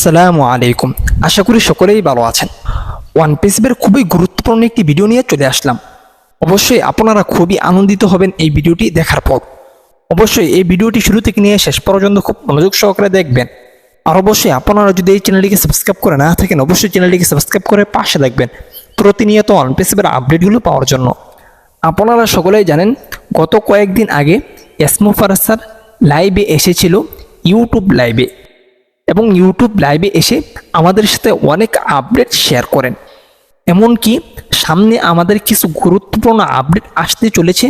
আসসালামু আলাইকুম। আশা করি সকলেই ভালো আছেন। ওয়ান পিসের খুবই গুরুত্বপূর্ণ একটি ভিডিও নিয়ে চলে আসলাম। অবশ্যই আপনারা খুবই আনন্দিত হবেন এই ভিডিওটি দেখার পর। অবশ্যই এই ভিডিওটি শুরু থেকে নিয়ে শেষ পর্যন্ত খুব মনোযোগ সহকারে দেখবেন। আর অবশ্যই আপনারা যদি এই চ্যানেলটিকে সাবস্ক্রাইব করে না থাকেন, অবশ্যই চ্যানেলটিকে সাবস্ক্রাইব করে পাশে থাকবেন প্রতিনিয়ত ওয়ান পিসের আপডেটগুলো পাওয়ার জন্য। আপনারা সকলেই জানেন, গত কয়েকদিন আগে এসমো ফারাজ স্যার লাইভে এসেছিল, ইউটিউব লাইভে, এবং ইউটিউব লাইভে এসে আমাদের সাথে অনেক আপডেট শেয়ার করেন। এমনকি সামনে আমাদের কিছু গুরুত্বপূর্ণ আপডেট আসতে চলেছে,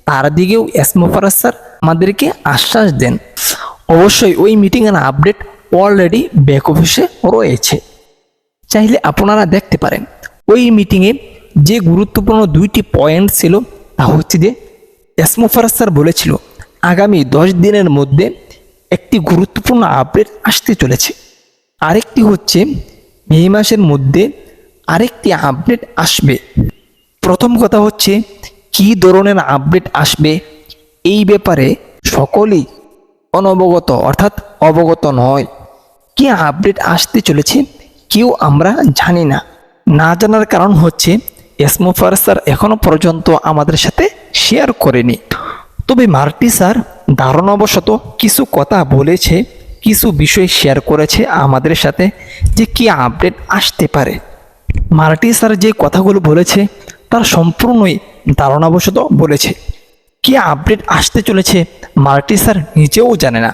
তার দিকেও এসমো ফারাজ স্যার আমাদেরকে আশ্বাস দেন। অবশ্যই ওই মিটিংয়ের আপডেট অলরেডি ব্যাক অফিসে রয়েছে, চাইলে আপনারা দেখতে পারেন। ওই মিটিংয়ে যে গুরুত্বপূর্ণ দুইটি পয়েন্ট ছিল তা হচ্ছে যে, এসমো ফারাজ স্যার বলেছিল আগামী 10 দিনের মধ্যে একটি গুরুত্বপূর্ণ আপডেট আসতে চলেছে। আরেকটি হচ্ছে মে মাসের মধ্যে আরেকটি আপডেট আসবে। প্রথম কথা হচ্ছে কী ধরনের আপডেট আসবে এই ব্যাপারে সকলেই অনবগত, অর্থাৎ অবগত নয়। কি আপডেট আসতে চলেছে কেউ আমরা জানি না। না জানার কারণ হচ্ছে এসমো ফারাজ স্যার এখনো পর্যন্ত আমাদের সাথে শেয়ার করেনি। তবে মার্টি স্যার ধারণাবশত কিছু কথা বলেছে, কিছু বিষয় শেয়ার করেছে আমাদের সাথে যে কি আপডেট আসতে পারে। মার্টি স্যার যে কথাগুলো বলেছে তার সম্পূর্ণই ধারণাবশত বলেছে। কি আপডেট আসতে চলেছে মার্টি স্যার নিজেও জানে না।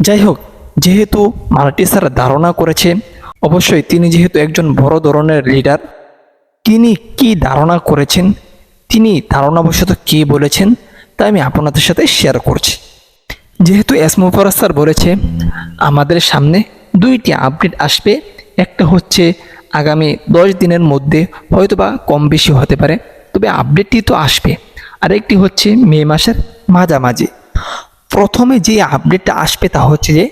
যাই হোক, যেহেতু মার্টি স্যার ধারণা করেছে, অবশ্যই তিনি যেহেতু একজন বড় ধরনের লিডার, তিনি কি ধারণা করেছেন, তিনি ধারণাবশত কি বলেছেন তা আমি আপনাদের সাথে শেয়ার করছি। যেহেতু এসমো ফারাজ স্যার বলেছে আমাদের সামনে দুইটি আপডেট আসবে, একটা হচ্ছে আগামী 10 দিনের মধ্যে, হয়তোবা কম বেশি হতে পারে, তবে আপডেটটি তো আসবে। আরেকটি হচ্ছে মে মাসের মাঝামাঝি। প্রথমে যে আপডেটটা আসবে তা হচ্ছে যে,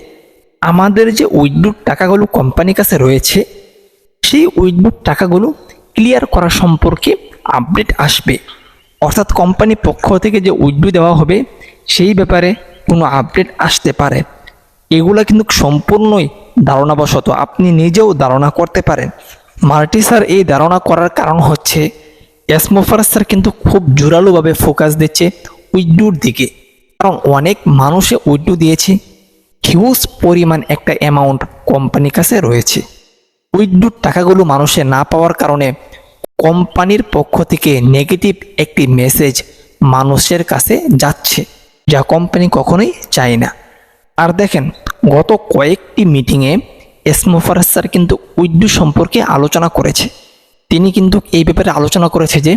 আমাদের যে উইথড্র টাকাগুলো কোম্পানির কাছে রয়েছে, সেই উইথড্র টাকাগুলো ক্লিয়ার করা সম্পর্কে আপডেট আসবে। অর্থাৎ কোম্পানির পক্ষ থেকে যে উইথড্র দেওয়া হবে সেই ব্যাপারে কোনো আপডেট আসতে পারে। এগুলা কিন্তু সম্পূর্ণই ধারণাবশত, আপনি নিজেও ধারণা করতে পারেন। মার্টি স্যার এই ধারণা করার কারণ হচ্ছে এসমো ফারাজ স্যার কিন্তু খুব জোরালোভাবে ফোকাস দিচ্ছে উইথড্রর দিকে, কারণ অনেক মানুষে উইথড্র দিয়েছে, হিউজ পরিমাণ একটা অ্যামাউন্ট কোম্পানির কাছে রয়েছে। উইথড্রর টাকাগুলো মানুষে না পাওয়ার কারণে কোম্পানির পক্ষ থেকে নেগেটিভ একটি মেসেজ মানুষের কাছে যাচ্ছে, যা কোম্পানি কখনোই চায় না। আর দেখেন, গত কয়েকটি মিটিংয়ে এসমো ফারাজ স্যার কিন্তু উইথড্র সম্পর্কে আলোচনা করেছে। তিনি কিন্তু এই ব্যাপারে আলোচনা করেছে যে,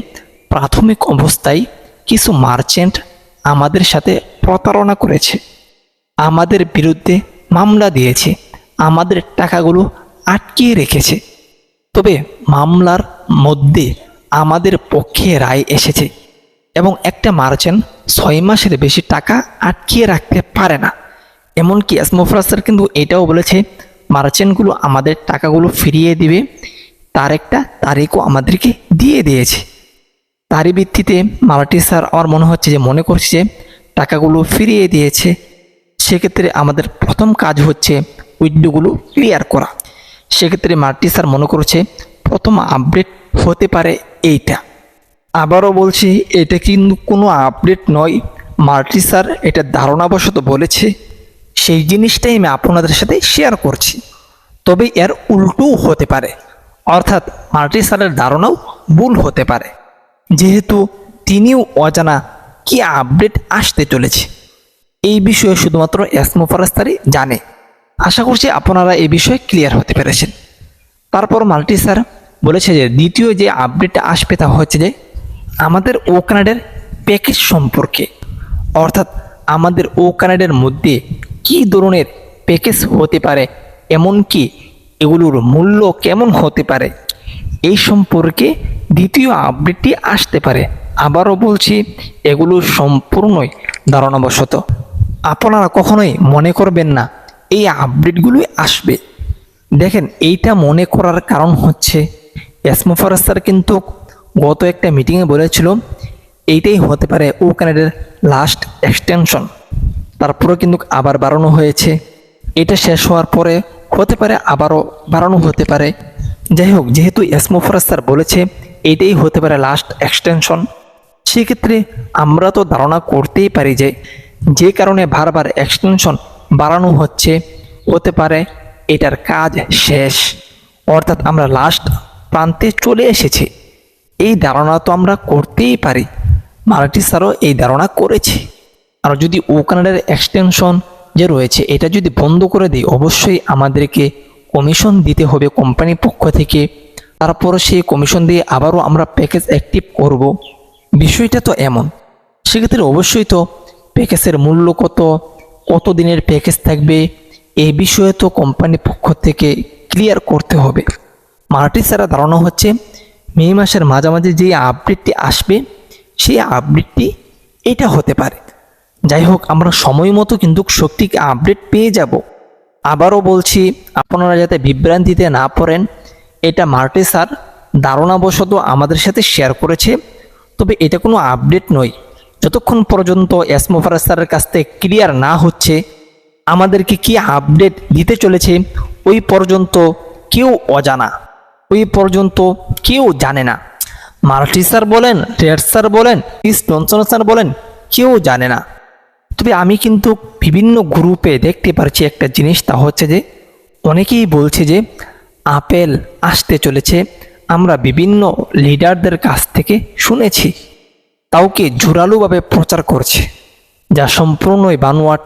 প্রাথমিক অবস্থায় কিছু মার্চেন্ট আমাদের সাথে প্রতারণা করেছে, আমাদের বিরুদ্ধে মামলা দিয়েছে, আমাদের টাকাগুলো আটকিয়ে রেখেছে। তবে মামলার মধ্যে আমাদের পক্ষে রায় এসেছে এবং একটা মার্চেন্ট 6 মাসের বেশি টাকা আটকিয়ে রাখতে পারে না। এমনকি এসমো ফারাজ স্যার কিন্তু এটাও বলেছে মার্চেন্টগুলো আমাদের টাকাগুলো ফিরিয়ে দিবে, তার একটা তারিখও আমাদেরকে দিয়ে দিয়েছে। তারই ভিত্তিতে মার্টি স্যার আমার মনে হচ্ছে যে, মনে করছে যে টাকাগুলো ফিরিয়ে দিয়েছে। সেক্ষেত্রে আমাদের প্রথম কাজ হচ্ছে উইথড্রগুলো ক্লিয়ার করা। সেক্ষেত্রে মার্টি স্যার মনে করছে প্রথম আপডেট হতে পারে এইটা। আবারও বলছি, এটা কিন্তু কোনো আপডেট নয়, মার্টি স্যার এটা ধারণাবশত বলেছে, সেই জিনিসটাই আমি আপনাদের সাথে শেয়ার করছি। তবে এর উল্টোও হতে পারে, অর্থাৎ মার্টি স্যারের ধারণাও ভুল হতে পারে, যেহেতু তিনিও অজানা কি আপডেট আসতে চলেছে। এই বিষয়ে শুধুমাত্র এসমো ফারাজ স্যারই জানে। আশা করছি আপনারা এই বিষয়ে ক্লিয়ার হতে পেরেছেন। তারপর মার্টি স্যার বলেছে যে, দ্বিতীয় যে আপডেটটা আসবে তা হচ্ছে যে, আমাদের ও কানাডের প্যাকেজ সম্পর্কে, অর্থাৎ আমাদের ও কানাডের মধ্যে কী ধরনের প্যাকেজ হতে পারে, এমনকি এগুলোর মূল্য কেমন হতে পারে, এই সম্পর্কে দ্বিতীয় আপডেটটি আসতে পারে। আবারও বলছি, এগুলো সম্পূর্ণই ধারণাবশত, আপনারা কখনোই মনে করবেন না এই আপডেটগুলোই আসবে। দেখেন, এইটা মনে করার কারণ হচ্ছে এসমো ফারাজ স্যার কিন্তু গত একটা মিটিংয়ে বলেছিল এইটাই হতে পারে ও কানাডার লাস্ট এক্সটেনশন। তারপরে কিন্তু আবার বাড়ানো হয়েছে। এটা শেষ হওয়ার পরে হতে পারে আবারও বাড়ানো হতে পারে। যাই হোক, যেহেতু এসমোফারাস স্যার বলেছে এটাই হতে পারে লাস্ট এক্সটেনশন, সেক্ষেত্রে আমরা তো ধারণা করতেই পারি যে কারণে বারবার এক্সটেনশন বাড়ানো হতে পারে এটার কাজ শেষ, অর্থাৎ আমরা লাস্ট প্রান্তে চলে এসেছি। এই ধারণা তো আমরা করতেই পারি, মার্টি স্যারও এই ধারণা করেছে। আর যদি ওকানাডার এক্সটেনশন যে রয়েছে এটা যদি বন্ধ করে দিই, অবশ্যই আমাদেরকে কমিশন দিতে হবে কোম্পানির পক্ষ থেকে। তারপর সেই কমিশন দিয়ে আবারও আমরা প্যাকেজ অ্যাক্টিভ করব। বিষয়টা তো এমন, সেক্ষেত্রে অবশ্যই তো প্যাকেজের মূল্য কত দিনের প্যাকেজ থাকবে এই বিষয়ে তো কোম্পানির পক্ষ থেকে ক্লিয়ার করতে হবে। মার্টি স্যারের ধারণা হচ্ছে মে মাসের মাঝামাঝি যে আপডেটটি আসবে সেই আপডেটটি এটা হতে পারে। যাই হোক, আমরা সময় মতো কিন্তু সঠিক আপডেট পেয়ে যাব। আবারও বলছি, আপনারা যাতে বিভ্রান্তিতে না পড়েন, এটা মার্টি স্যার ধারণাবশত আমাদের সাথে শেয়ার করেছে, তবে এটা কোনো আপডেট নয়। যতক্ষণ পর্যন্ত এসমোফারাস স্যারের কাছ থেকে ক্লিয়ার না হচ্ছে আমাদেরকে কি আপডেট দিতে চলেছে, ওই পর্যন্ত কেউ অজানা, ওই পর্যন্ত কেউ জানে না। মার্টি স্যার বলেন, রেড স্যার বলেন, জনসন স্যার বলেন, কেউ জানে না। তবে আমি কিন্তু বিভিন্ন গ্রুপে দেখতে পারছি একটা জিনিস, তা হচ্ছে যে অনেকেই বলছে যে আপেল আসতে চলেছে। আমরা বিভিন্ন লিডারদের কাছ থেকে শুনেছি, কাউকে জোরালোভাবে প্রচার করছে, যা সম্পূর্ণই বানোয়াট,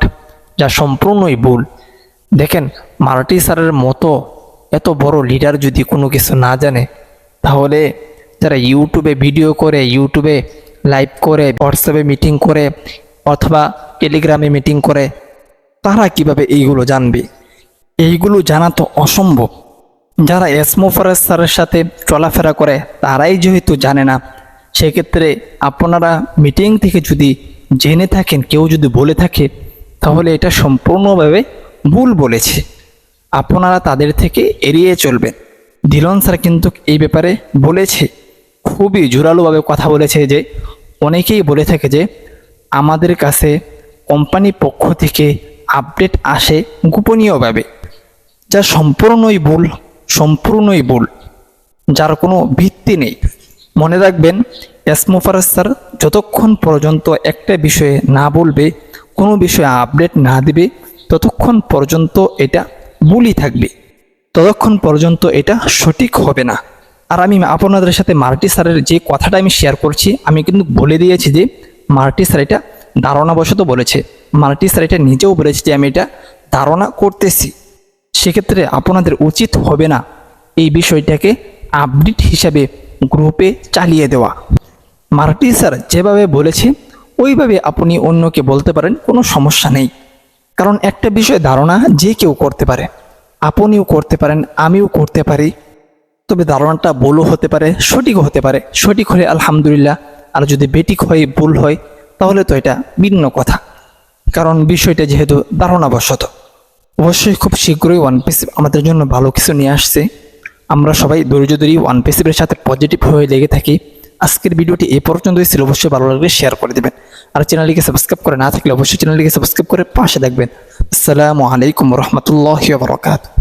যা সম্পূর্ণই ভুল। দেখেন, মার্টি স্যারের মতো এত বড় লিডার যদি কোনো কিছু না জানে, তাহলে যারা ইউটিউবে ভিডিও করে, ইউটিউবে লাইভ করে, হোয়াটসঅ্যাপে মিটিং করে অথবা টেলিগ্রামে মিটিং করে, তারা কিভাবে এইগুলো জানবে? এইগুলো জানা তো অসম্ভব। যারা এসমোফারাস স্যারের সাথে চলাফেরা করে তারাই যেহেতু জানে না, সেক্ষেত্রে আপনারা মিটিং থেকে যদি জেনে থাকেন, কেউ যদি বলে থাকে, তাহলে এটা সম্পূর্ণভাবে ভুল বলেছে। আপনারা তাদের থেকে এড়িয়ে চলবেন। ডিলন স্যার কিন্তু এই ব্যাপারে বলেছে, খুবই জোরালোভাবে কথা বলেছে যে অনেকেই বলে থাকে যে আমাদের কাছে কোম্পানির পক্ষ থেকে আপডেট আসে গোপনীয়ভাবে, যা সম্পূর্ণই ভুল, সম্পূর্ণই ভুল, যার কোনো ভিত্তি নেই। মনে রাখবেন, এসমোফারাস স্যার যতক্ষণ পর্যন্ত একটা বিষয়ে না বলবে, কোনো বিষয়ে আপডেট না দিবে, ততক্ষণ পর্যন্ত এটা ভুলই থাকবে, ততক্ষণ পর্যন্ত এটা সঠিক হবে না। আর আমি আপনাদের সাথে মার্টি স্যারের যে কথাটা আমি শেয়ার করছি, আমি কিন্তু বলে দিয়েছি যে মার্টি স্যার এটা ধারণাবশত বলেছে। মার্টি স্যার এটা নিজেও বলেছে যে আমি এটা ধারণা করতেছি। সেক্ষেত্রে আপনাদের উচিত হবে না এই বিষয়টাকে আপডেট হিসাবে গ্রুপে চালিয়ে দেওয়া। মার্টি স্যার যেভাবে বলেছে ওইভাবে আপনি অন্যকে বলতে পারেন, কোনো সমস্যা নেই। কারণ একটা বিষয় ধারণা যে কেউ করতে পারে, আপনিও করতে পারেন, আমিও করতে পারি। তবে ধারণাটা ভুলও হতে পারে, সঠিকও হতে পারে। সঠিক হলে আলহামদুলিল্লাহ, আর যদি বেঠিক হয়, ভুল হয়, তাহলে তো এটা ভিন্ন কথা, কারণ বিষয়টা যেহেতু ধারণাবশত। অবশ্যই খুব শীঘ্রই ওয়ান পিস আমাদের জন্য ভালো কিছু নিয়ে আসছে। আমরা সবাই ধৈর্য ধরি ওয়ান পিসের সাথে পজিটিভ হয়ে লেগে থাকি। আজকের ভিডিওটি এই পর্যন্তই ছিল। অবশ্যই ভালো লাগলে শেয়ার করে দেবেন, আর চ্যানেলটিকে সাবস্ক্রাইব করে না থাকলে অবশ্যই চ্যানেলটিকে সাবস্ক্রাইব করে পাশে থাকবেন। আসসালামু আলাইকুম রহমতুল্লাহি ওয়া বারাকাতুহু।